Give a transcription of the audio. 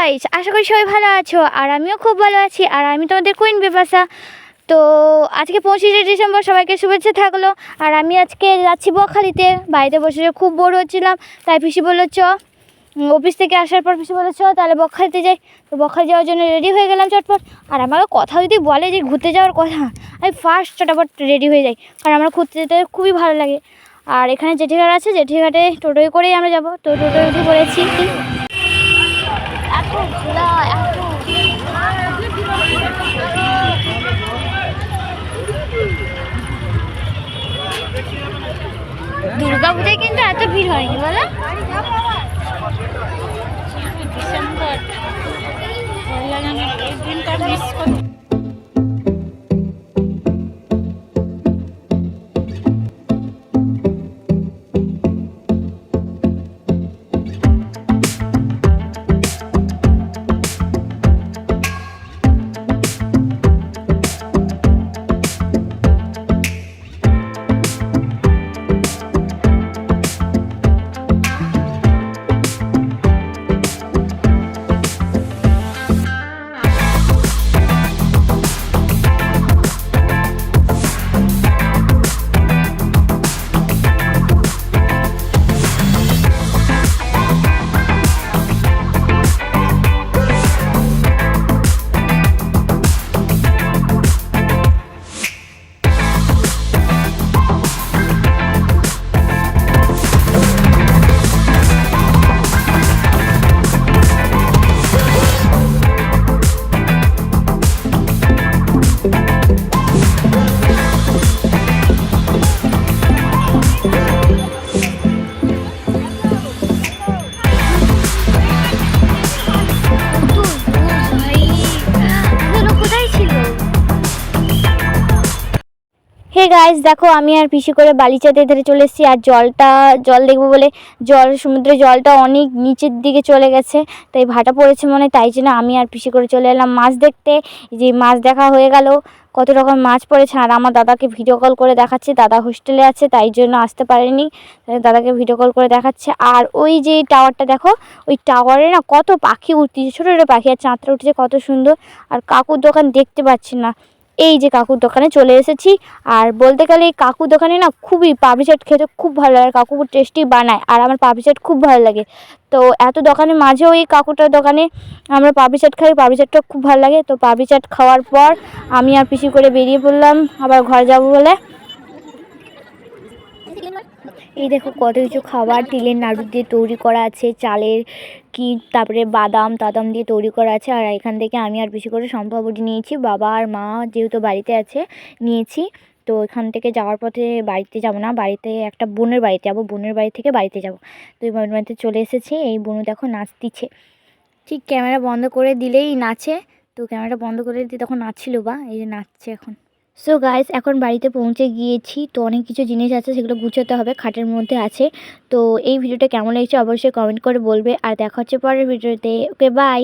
Guys, আশা করি সবাই ভালো আছো। আর আমিও খুব ভালো আছি। আর আমি তোমাদের কুইন বিপাশা। তো আজকে 25শে ডিসেম্বর, সবাইকে শুভেচ্ছা থাকলো। আর আমি আজকে যাচ্ছি বকখালিতে। বাড়িতে বসে খুব বোর হচ্ছিলাম, তাই পিসি বললো চ। অফিস থেকে আসার পর পিসি বললো চ তাহলে বকখালিতে যাই। তো বকখালি যাওয়ার জন্য রেডি হয়ে গেলাম চটপট। আর আমাকে কথা যদি বলে যে ঘুরতে যাওয়ার কথা, আমি ফার্স্ট চটাপট রেডি হয়ে যাই, কারণ আমার ঘুরতে যেতে খুবই ভালো লাগে। আর এখানে জেঠিঘাট আছে, জেঠিঘাটে টোটোয় করেই আমরা যাবো। তো টোটোয় উঠে পড়েছি। দুর্গা পূজায় কিন্তু এত ভিড় হয়নি, বলো? ডিসেম্বর এই দিনটা মিস করি। হে গাইস, দেখো আমি আর পিসি করে বালিচাতে ধরে চলে এসেছি। আর জল দেখবো বলে সমুদ্রের জলটা অনেক নিচের দিকে চলে গেছে, তাই ভাটা পড়েছে মনে, তাই জন্য আমি আর পিসি করে চলে এলাম মাছ দেখতে। যে মাছ দেখা হয়ে গেল, কত রকম মাছ পড়েছে। আর আমার দাদাকে ভিডিও কল করে দেখাচ্ছে, দাদা হোস্টেলে আছে তাই জন্য আসতে পারেনি, দাদাকে ভিডিও কল করে দেখাচ্ছে। আর ওই যে টাওয়ারটা দেখো, ওই টাওয়ারে না কত পাখি উঠতেছে, ছোটো ছোটো পাখি, আর চাঁদটা উঠেছে কত সুন্দর। আর কাকুর দোকান দেখতে পাচ্ছি না, এই যে কাকুর দোকানে চলে এসেছি। আর বলতে গেলে এই কাকুর দোকানে না খুবই পাপড়ি চাট খেতে খুব ভালো লাগে, কাকু খুব টেস্টি বানায়। আর আমার পাপড়ি চাট খুব ভালো লাগে। তো এত দোকানের মাঝেও এই কাকুটার দোকানে আমরা পাপড়ি চাট খাই, পাপড়ি চাটটা খুব ভালো লাগে। তো পাপড়ি চাট খাওয়ার পর আমি আর পিসি করে বেরিয়ে পড়লাম আবার ঘর যাব বলে। এই দেখো কত কিছু খাবার তিলের নাড়ু দিয়ে তৈরি করা আছে, চালের কি, তারপরে বাদাম দিয়ে তৈরি করা আছে। আর এখান থেকে আমি আর বেশি করে সম্পাবটি নিয়েছি, বাবা আর মা যেহেতু বাড়িতে আছে নিয়েছি। তো এখান থেকে যাওয়ার পথে বাড়িতে যাব না, বাড়িতে একটা বোনের বাড়িতে যাবো, বোনের বাড়ি থেকে বাড়িতে যাব। তো এই বোনের বাড়িতে চলে এসেছি। এই বোনু দেখো নাচতিছে, ঠিক ক্যামেরা বন্ধ করে দিলেই নাচে। তো ক্যামেরাটা বন্ধ করে দিয়ে তখন নাচছিল, বা এই যে নাচছে এখন। সো গাইস, এখন বাড়িতে পৌঁছে গিয়েছি। তো অনেক কিছু জিনিস আছে, সেগুলো গুছোতে হবে, খাটের মধ্যে আছে। তো এই ভিডিওটা কেমন লেগেছে অবশ্যই কমেন্ট করে বলবে। আর দেখা হচ্ছে পরের ভিডিওতে। ওকে, বাই।